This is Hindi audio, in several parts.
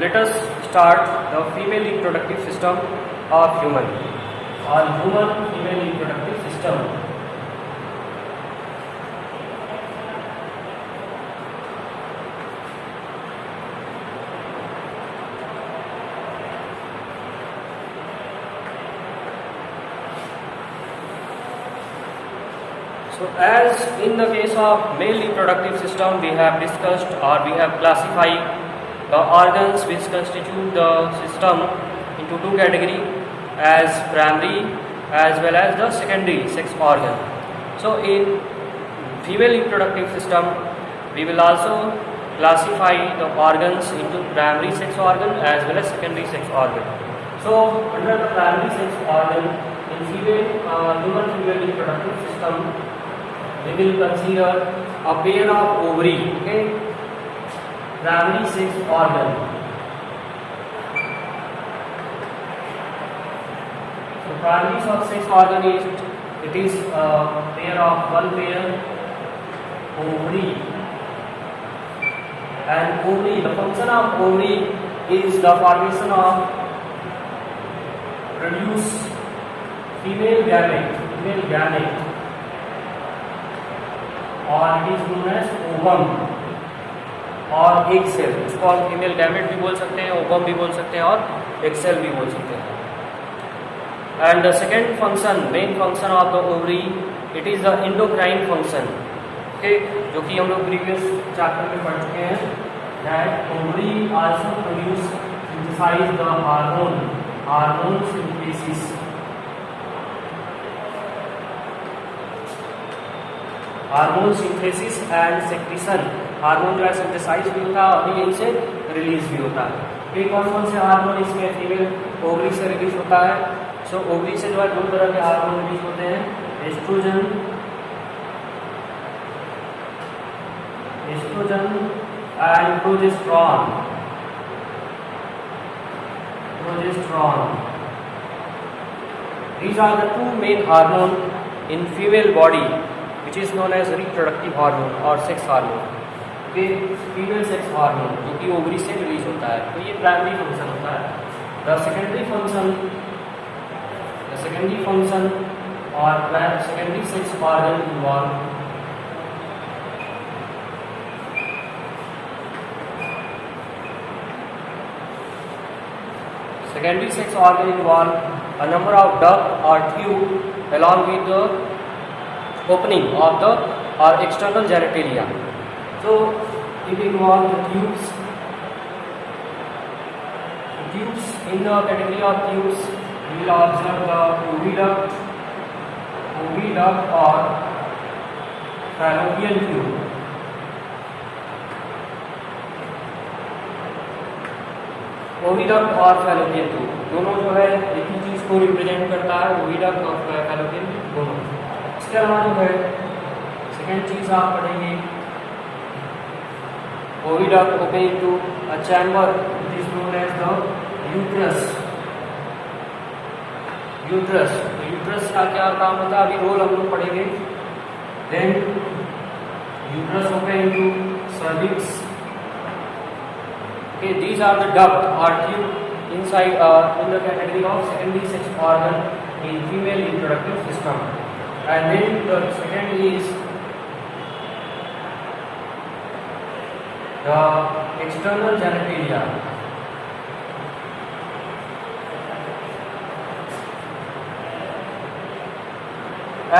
let us start the female reproductive system of human or human female reproductive system. So as in the case of male reproductive system, we have discussed or we have classified the organs which constitute the system into two categories, as primary as well as the secondary sex organ. So in female reproductive system, we will also classify the organs into primary sex organ as well as secondary sex organ. So under the primary sex organ in human female reproductive system, we will consider a pair of ovary, okay, primary sex organ. So primary sex organ is a pair of one pair ovary, and ovary, the function of ovary is the formation of produce female gamete, और it is known as ovum और egg cell. इसको हम फीमेल गैमेट भी बोल सकते हैं, ओवम भी बोल सकते हैं और egg cell भी बोल सकते हैं. And the second function, main function of the ovary, it is the endocrine function. Okay, जो कि हम लोग previous chapter में पढ़ चुके हैं. That ovary also produce synthesize the hormone synthesis. Hormone synthesis and secretion. Hormone जो है सिंथेसाइज भी होता है और यहीं से रिलीज भी होता है. फिर कौन कौन से हार्मोन इसमें फीमेल ओवरी से रिलीज होता है? सो ओवरी से जो है दो तरह के हार्मोन रिलीज होते हैं, estrogen and progesterone. These are the two main hormone in female body, which is known as reproductive hormone or sex hormone. Okay, female sex hormone जो कि ओवरी से रिलीज होता है. तो ये प्राइमरी फंक्शन होता है. The secondary function or secondary sex organ involve a number of duct or tube along with the opening of the or external genitalia. So it involves the tubes. In the category of tubes, we will observe the oviduct or fallopian tube. Oviduct और फैलोपियन ट्यूब दोनों जो है एक ही चीज को रिप्रेजेंट करता है, ओविडक्ट और फैलोपियन ट्यूब दोनों. इसके अलावा जो है सेकेंड चीज आप पढ़ेंगे, oviduct open to a chamber which is known as the uterus. Uterus का क्या काम होता है, अभी रोल हम लोग पढ़ेंगे. Then uterus open to cervix. Okay, these are the duct or tube inside in the category of secondary sex organ in female reproductive system. And then the second is the external genitalia.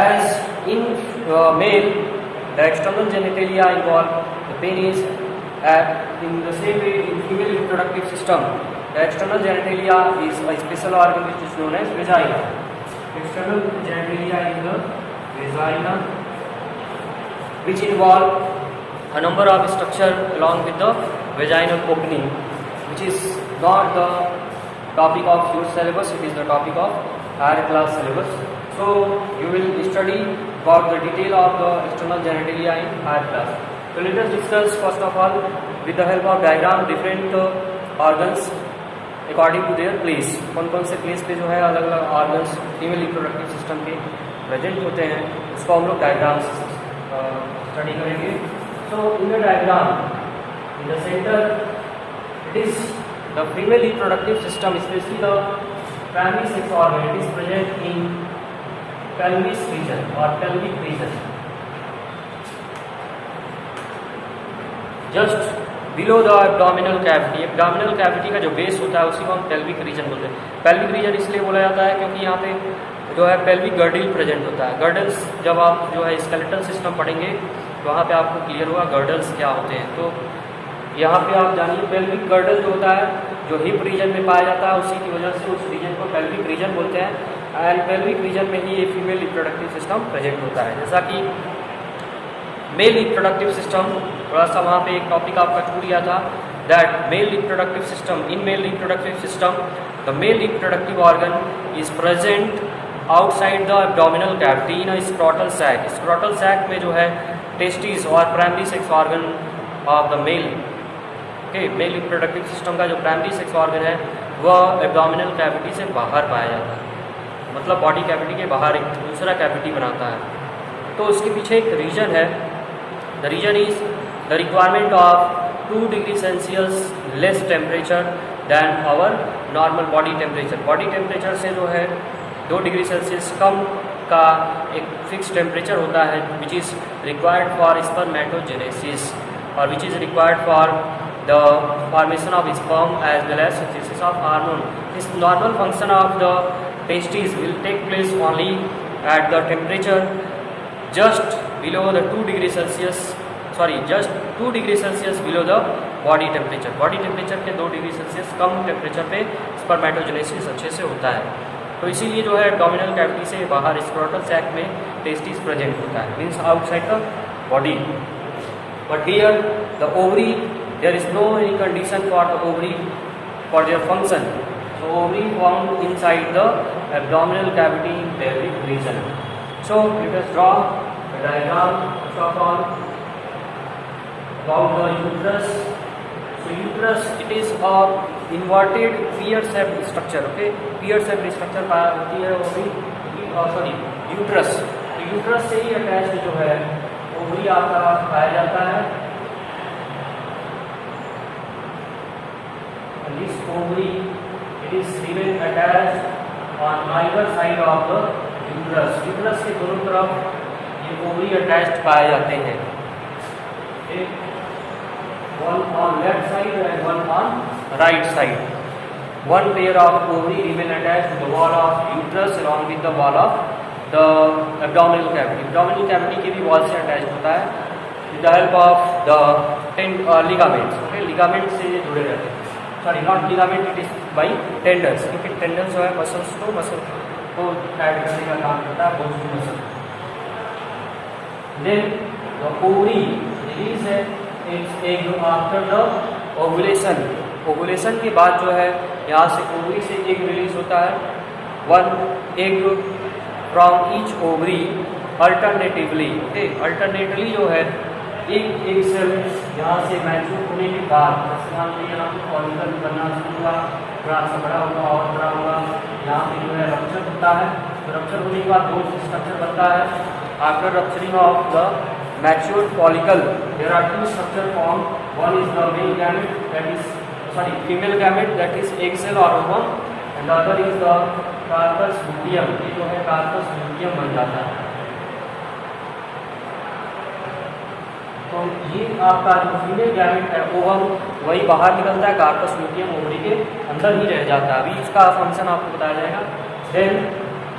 As in male, the external genitalia involve the penis. In the same way, in female reproductive system, the external genitalia is a special organ which is known as vagina. External genitalia is the vagina, which involve a number of structure along with the vaginal opening, which is not the topic of your syllabus. It is the topic of higher class syllabus. So you will study about the detail of the external genitalia in higher class. So let us discuss first of all with the help of diagram different organs according to their place. कौन कौन से place पे जो है अलग अलग organs फीमेल रिप्रोडक्टिव सिस्टम के प्रेजेंट होते हैं, उसको हम लोग डायग्राम से स्टडी करेंगे. So in the diagram, in the center it is the female reproductive system, especially the primary sex organ, it is present in pelvis region or pelvic region, just below the abdominal cavity. Abdominal cavity का जो बेस होता है उसी को हम पेल्विक रीजन बोलते हैं। पेल्विक रीजन इसलिए बोला जाता है क्योंकि यहाँ पे जो है पेल्विक गर्डल प्रेजेंट होता है। गर्डल्स जब आप जो है स्केलेटल सिस्टम पढ़ेंगे तो वहाँ पे आपको क्लियर होगा गर्डल्स क्या होते हैं। तो यहाँ पे आप जानिए पेल्विक गर्डल जो होता है जो हिप रीजन में पाया जाता है, उसी की वजह से उस रीजन को पेल्विक रीजन बोलते हैं। एंड पेल्विक रीजन में ही ये फीमेल रिप्रोडक्टिव सिस्टम प्रेजेंट होता है। जैसा कि मेल रिप्रोडक्टिव सिस्टम, थोड़ा सा वहाँ पे एक टॉपिक आपका छूट गया था, that male reproductive system, in male reproductive system the male reproductive organ is present outside the abdominal cavity in a scrotal sac. Scrotal sac में जो है टेस्टिस और primary sex organ of the male, okay, male reproductive system का जो प्राइमरी सेक्स ऑर्गन है वह एब्डोमिनल कैविटी से बाहर पाया जाता है, मतलब बॉडी कैविटी के बाहर एक दूसरा कैविटी बनाता है। तो उसके पीछे एक रीजन है, the reason is the requirement of 2 degree Celsius less temperature than our normal body temperature. Body temperature से जो है 2 डिग्री सेल्सियस कम का एक फिक्स टेम्परेचर होता है which is required for spermatogenesis और which is required for the formation of sperm as well as synthesis of hormone. This normal function of the testis will take place only at the temperature just below the 2 degree Celsius, just 2 degree Celsius below the body temperature। Body temperature के 2 डिग्री सेल्सियस कम टेम्परेचर पे स्पर्मेटोजेनेसिस अच्छे से होता है। तो इसीलिए जो है एब्डोमिनल कैविटी से बाहर स्क्रोटल सैक में टेस्टिस प्रेजेंट होता है, means outside the body. But here the ovary, there is no any condition for the ovary for their function. So ovary found inside the abdominal cavity in pelvic region. So let us draw a diagram first of all about the uterus. So uterus, it is a inverted pear-shaped structure, okay, pear-shaped structure पाया होती है ओवरी, यूट्रस। तो यूट्रस से ही अटैच जो है ओवरी आपका पाया जाता है। This ovary, it is remain attached on either side of the uterus. Uterus के दोनों तरफ ये ओवरी अटैच्ड पाए जाते हैं, एक one on left side and one on right side. One pair of ovary remain attached to the wall of uterus along with the wall of the abdominal cavity. Abdominal cavity के भी वॉल से अटैच्ड होता है with the help of the ligaments, okay, ligament से ये जुड़े रहते हैं। Sorry, not ligament, it is by tendons, क्योंकि टेंडन्स जो है मसल्स टू मसल को टाइट करने का काम करता है, bones to muscle. Then the ovary release है its egg after the ovulation. Ovulation के बाद जो है यहाँ से ओवरी से एग रिलीज होता है, one egg from each ovary alternatively, okay, alternately जो है एक सेल यहाँ से मैच्योर होने के बाद, मान लीजिए यहाँ पे फॉलिकल बनना शुरू हुआ, थोड़ा सा बड़ा होगा और बड़ा होगा, यहाँ पे जो है रप्चर होता है। तो रप्चर होने के बाद दो स्ट्रक्चर बनता है। After rupturing of the mature follicle there are 2 structure form, one is the male gamete that is female gamete that is egg cell और ovum, and the other is the corpus luteum. ये जो है कार्पस लूटियम बन जाता है। तो ये आपका जो फीमेल गैमेट है ओवम वही बाहर निकलता है, कार्पस लूटियम ओवरी के अंदर ही रह जाता है। अभी इसका फंक्शन आपको बताया जाएगा। Then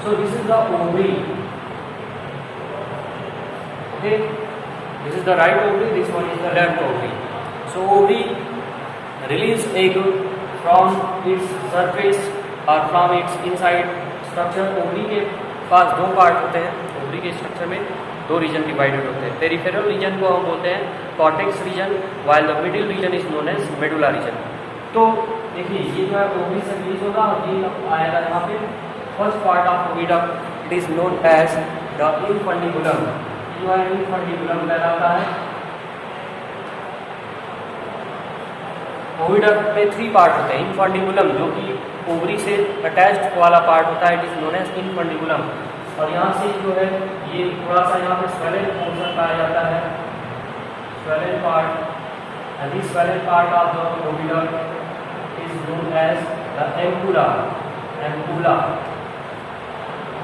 so this is the ovary, okay, this is the right ovary, this one is the left ovary. So ovary release egg from its surface और from its inside structure. Ovary के पास 2 पार्ट होते हैं। ओवरी के स्ट्रक्चर में 2 रीजन डिवाइडेड होते हैं। पेरिफेरल रीजन को हम बोलते हैं cortex region, while the middle region is known as medulla region. तो देखिए ये जो है ओवरी से रिलीज होगा और ये आएगा यहाँ पे first part of oviduct, it is known as the infundibulum. जो है इनफंडिबुलम कहलाता है। ओविडक्ट में 3 पार्ट होते हैं। इनफंडिबुलम जो कि ओवरी से अटैच्ड वाला पार्ट होता है, it is known as infundibulum. और यहाँ से जो है ये थोड़ा सा यहाँ पे स्वेलन पोर्शन पाया जाता है, swollen part, and this swollen part of the oviduct is as the ampulla,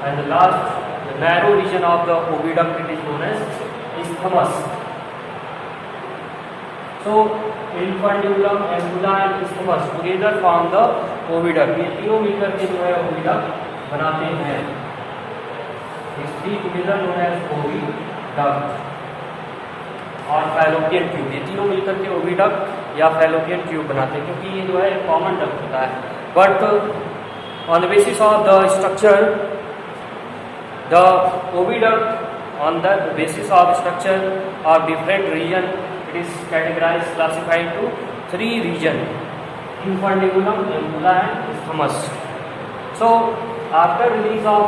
and the last, the narrow region of the oviduct, it is known as isthmus. So infundibulum, ampulla and isthmus together form the oviduct. ये तीनों मिलकर के जो है oviduct बनाते हैं. These three together known as oviduct और फैलोपियन ट्यूब. ये तीनों मिलकर के ओविडक्ट या फैलोपियन ट्यूब बनाते हैं, क्योंकि ये जो है कॉमन डक्ट होता है. But on the basis of the structure, the oviduct on the basis of structure of different region, it is categorised, classified to 3 region: infundibulum, ampulla and isthmus. So after release of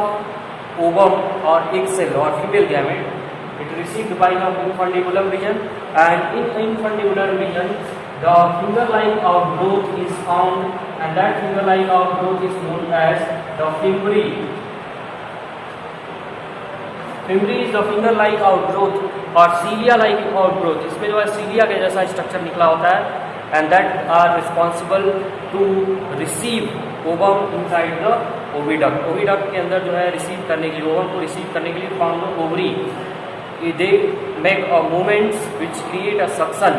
ovum or egg cell or female gamete, it is received by the infundibulum region, and in infundibular region the finger-like outgrowth is found, and that finger-like outgrowth is known as the fimbriae. Fimbriae is the finger-like outgrowth or cilia-like outgrowth. इसमें जो है cilia के जैसा स्ट्रक्चर निकला होता है, and that are responsible to receive ovum inside the oviduct. oviduct के अंदर जो है रिसीव करने के लिए, ovum को रिसीव करने के लिए found the ovary. They make a movements which create a suction.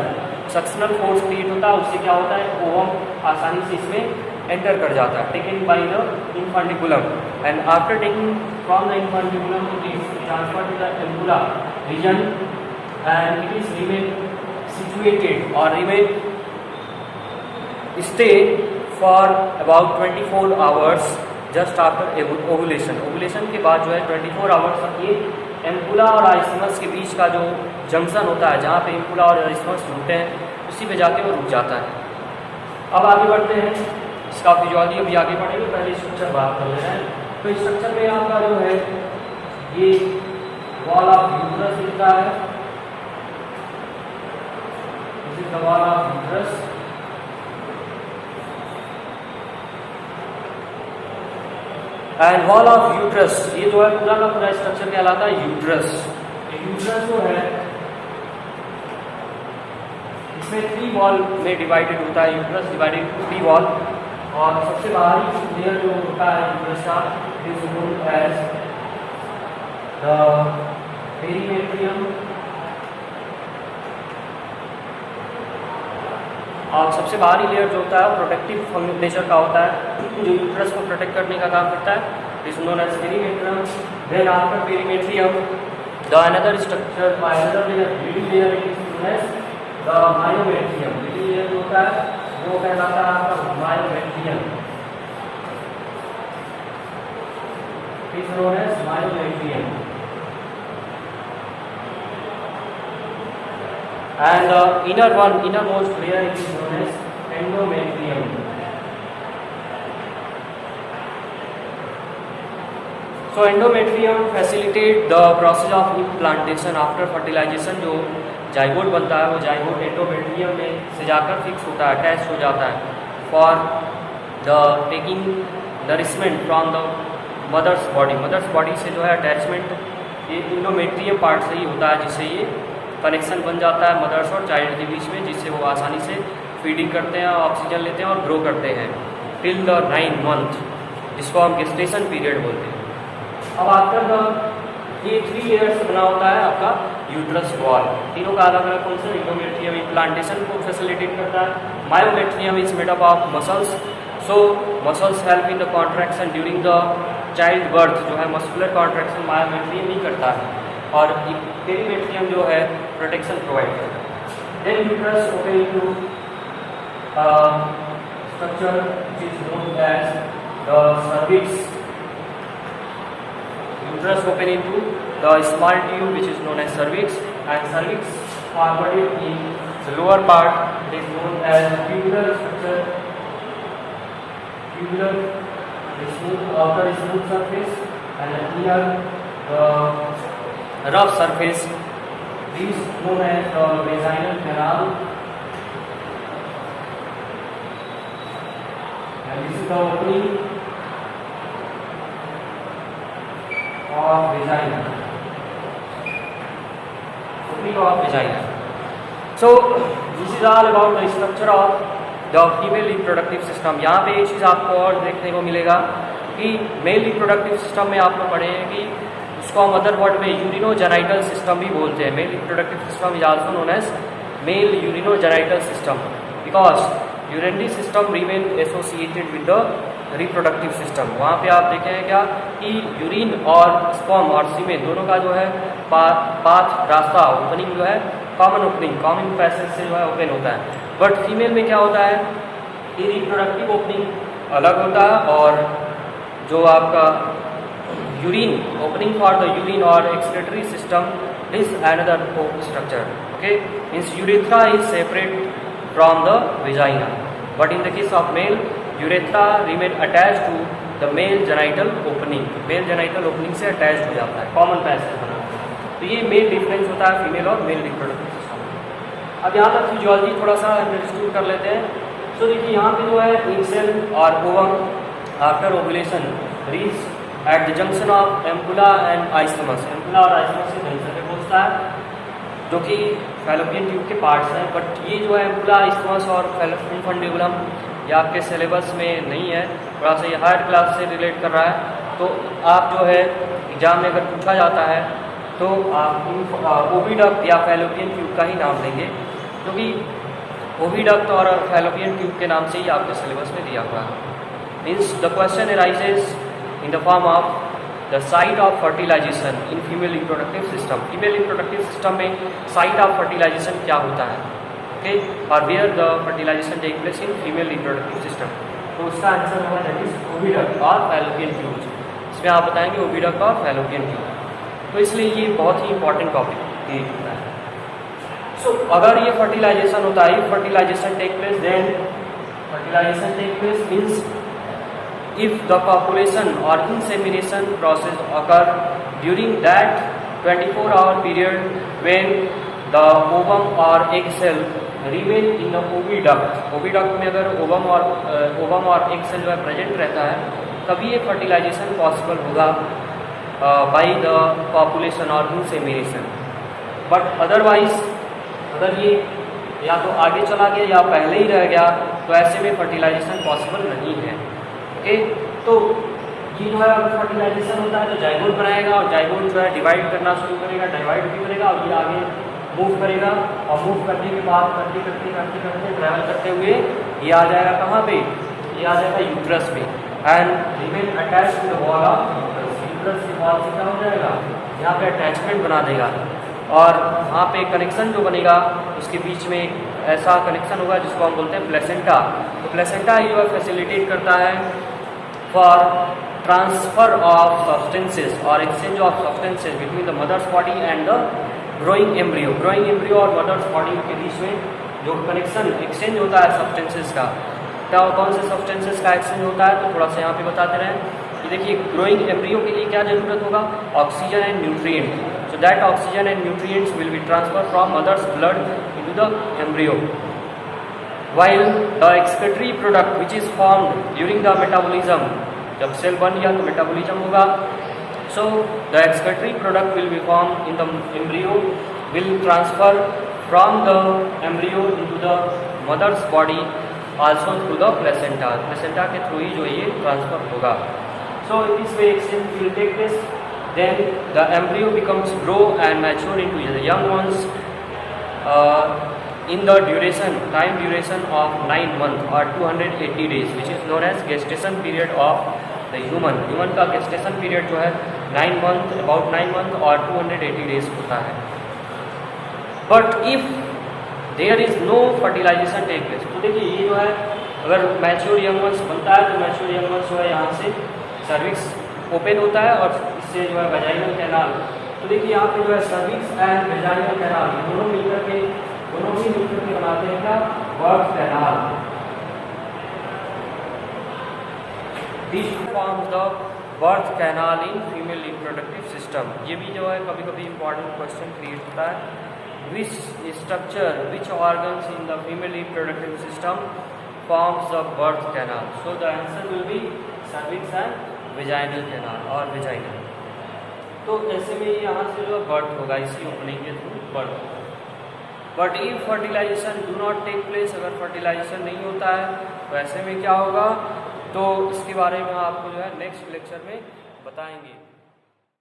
Suctional force create होता है, उससे क्या होता है, ओवम आसानी से इसमें एंटर कर जाता है. Taken by the infundibulum, and after taking from the infundibulum it is transferred to the ampulla region, and it is remain situated or remain stay for about 24 hours just after ovulation. Ovulation के बाद जो है 24 आवर्स तक ये एम्पुला और आइसमस के बीच का जो जंक्शन होता है, जहाँ पे एम्पुला और आइसमस जुड़ते हैं, उसी पे जाके वो रुक जाता है. अब आगे बढ़ते हैं, इसका फिजियोलॉजी अभी आगे बढ़ेंगे, पहले स्ट्रक्चर बात कर रहे हैं. तो स्ट्रक्चर में आपका जो है ये वॉल ऑफ यूट्रस दिखता है, this is the wall of uterus. And wall of uterus, ये जो है पूरा का पूरा स्ट्रक्चर कहलाता है यूट्रस. यूट्रस जो है इसमें 3 वॉल में डिवाइडेड होता है. यूट्रस डिवाइडेड टू 3 वॉल, और सबसे बाहरी लेयर जो होता है यूट्रस का, is known as the perimetrium. और सबसे बाहरी लेयर जो होता है प्रोटेक्टिव नेचर का होता है, जो यूट्रस को प्रोटेक्ट करने का काम करता है. Is known as perimetrium. Then after perimetrium the another structure, another layer, middle layer, is known as the myometrium. Middle layer जो होता है वो कहलाता है आपका myometrium. Is known as myometrium. And the innermost layer, it is known as endometrium. So endometrium facilitate the process of implantation after fertilization. जो जाइगोट बनता है वो जाइगोट एंडोमेट्रियम में से जाकर फिक्स होता है, अटैच हो जाता है, for the taking nourishment from the mother's body. Mother's body से जो है अटैचमेंट ये इंडोमेट्रियम पार्ट से ही होता है, जिससे ये कनेक्शन बन जाता है मदर्स और चाइल्ड के बीच में, जिससे वो आसानी से फीडिंग करते हैं, ऑक्सीजन लेते हैं और ग्रो करते हैं टिल द 9 मंथ, जिसको हम गेस्टेशन पीरियड बोलते हैं. अब आफ्टर द ये 3 लेयर से बना होता है आपका यूट्रस वॉल. तीनों का अलग अलग कौन सा, इंडोमेट्रियम इम्प्लांटेशन को फैसिलिटेट करता है. Myometrium is made up of muscles, so muscles help in the contraction during the child birth. जो है मस्कुलर कॉन्ट्रैक्शन मायोमेट्रियम ही करता है, और पेरीमेट्रियम जो है प्रोटेक्शन प्रोवाइड करता है. Then uterus open into structure which is known as the cervix. Uterus open into the small tube which is known as cervix, and cervix forwarded in the lower part, it is known as tubular structure. Tubular, smooth outer smooth surface, and here the rough surface, this known as the vaginal canal, and this is the opening of vagina. Opening of vagina. So this is all about the structure of the female reproductive system. यहाँ पे एक चीज़ आपको और देखने को मिलेगा कि मेल रिप्रोडक्टिव सिस्टम में आप लोग पढ़े हैं कि उसको हम अदर वर्ड में यूरिनोजेनाइटल सिस्टम भी बोलते हैं। Male reproductive system is also known as male urinogenital system because urinary system remain associated with the reproductive system. वहाँ पे आप देखें क्या कि यूरिन और स्पर्म और सीमेन दोनों का जो है पाथ रास्ता ओपनिंग जो है कॉमन ओपनिंग, कॉमन पैसेज से जो है ओपन होता है। बट फीमेल में क्या होता है कि रिप्रोडक्टिव ओपनिंग अलग होता है और जो आपका urine opening for the urine और excretory system is another structure. Okay, means urethra is separate from the vagina but in the case of male urethra remain attach to the male genital opening. Male genital opening से अटैच हो जाता है, कॉमन पैसेज बना। तो ये मेन डिफरेंस होता है फीमेल और मेल रिप्रोडक्टिव सिस्टम। अब यहाँ तक फिजियोलॉजी थोड़ा सा अंडरस्टूड कर लेते हैं। तो देखिए यहाँ पे जो है इन सेल और ovum after ovulation reach at the junction of ampulla and isomers. Ampulla और आइसोमस से जंक्शन पे पहुँचता है जो कि फैलोपियन ट्यूब के पार्ट्स हैं। बट ये जो है एम्पुला, आइसोमस और फैलोपियन फंडिबुलम ये आपके सिलेबस में नहीं है, थोड़ा सा ये हायर क्लास से रिलेट कर रहा है। तो आप जो है एग्जाम में अगर पूछा जाता है तो आप ओविडक्ट या फैलोपियन ट्यूब का ही नाम देंगे क्योंकि ओविडक्ट और फैलोपियन ट्यूब के नाम से ही आपके सिलेबस में दिया हुआ है। Means the question arises in the form of the site of fertilization in female reproductive system. Female reproductive system में साइट ऑफ फर्टिलाइजेशन क्या होता है, ओके, और where the fertilization take place in female reproductive system. तो उसका आंसर होगा दैट इज ओविडक्ट और फैलोपियन ट्यूब। इसमें आप बताएंगे ओविडक्ट और फैलोपियन ट्यूब। तो इसलिए ये बहुत ही इंपॉर्टेंट टॉपिक ये होता है। सो अगर ये फर्टिलाइजेशन होता है, fertilization take place, then fertilization take place means if the copulation or insemination process occur during that 24-hour period when the ovum or egg cell remain in the oviduct। oviduct में अगर ovum और egg cell जो है प्रेजेंट रहता है तभी ये फर्टिलाइजेशन पॉसिबल होगा बाय द पॉपुलेशन और इंसेमिनेशन। बट अदरवाइज अगर ये या तो आगे चला गया या पहले ही रह गया तो ऐसे में फर्टिलाइजेशन पॉसिबल नहीं है। ओके, तो ये जो है अगर फर्टिलाइजेशन होता है तो जाइगोट बनाएगा और जाइगोट जो है डिवाइड करना शुरू करेगा, डिवाइड भी करेगा और ये आगे मूव करेगा और मूव करने के बाद करते करते करते करते ट्रैवल करते हुए ये आ जाएगा कहाँ पे, ये आ जाएगा यूट्रस पे and remain attach to the wall of uterus. Uterus के वॉल से क्या हो जाएगा, यहाँ पे अटैचमेंट बना देगा और वहाँ पे कनेक्शन जो बनेगा उसके बीच में ऐसा कनेक्शन होगा जिसको हम बोलते हैं प्लेसेंटा। तो प्लेसेंटा ही जो है फैसिलिटेट करता है फॉर ट्रांसफर ऑफ सब्सटेंसेस और exchange of substances between the mother's body and the growing embryo. Growing embryo और मदर्स बॉडी के बीच में जो कनेक्शन एक्सचेंज होता है सब्सटेंसेस का, क्या कौन से सब्सटेंसेस का एक्सचेंज होता है तो थोड़ा सा यहाँ पे बताते रहें कि देखिए ग्रोइंग एम्ब्रियो के लिए क्या जरूरत होगा, oxygen and nutrient. So that oxygen and nutrients will be transferred from mother's blood into the embryo, while the excretory product which is formed during the metabolism, जब सेल बन गया तो मेटाबॉलिज्म होगा, so the excretory product will be formed in the embryo, will transfer from the embryo into the mother's body also through the placenta। placenta के थ्रू ही जो ये ट्रांसफर होगा। so this way exchange will take place, then the embryo becomes grow and mature into the young ones in the time duration of 9 months or 280 days, which is known as gestation period of the human का gestation period जो है 9 month, about 9 month और 280 days होता है। but if there is no fertilization take place, तो देखिए ये जो है अगर मैच्योर यंग वंस बनता है तो मैच्योर यंग वंस जो है यहाँ से सर्विक्स ओपन होता है और इससे जो है वेजाइनल कैनाल। तो देखिए यहाँ पे जो है सर्विक्स एंड वेजाइनल कैनाल दोनों ही मिलकर के बनाते हैं क्या, birth canal. This forms the birth canal in female reproductive system. ये भी जो है कभी कभी इंपॉर्टेंट क्वेश्चन क्रिएट होता है। Which structure which organs in the female reproductive system forms the birth canal. So the answer will be cervix and vaginal canal और वेजाइनल। तो ऐसे में यहाँ से जो बर्थ होगा इसी ओपनिंग के through birth. But if fertilization do not take place, अगर फर्टिलाइजेशन नहीं होता है तो ऐसे में क्या होगा, तो इसके बारे में आपको जो है नेक्स्ट लेक्चर में बताएंगे।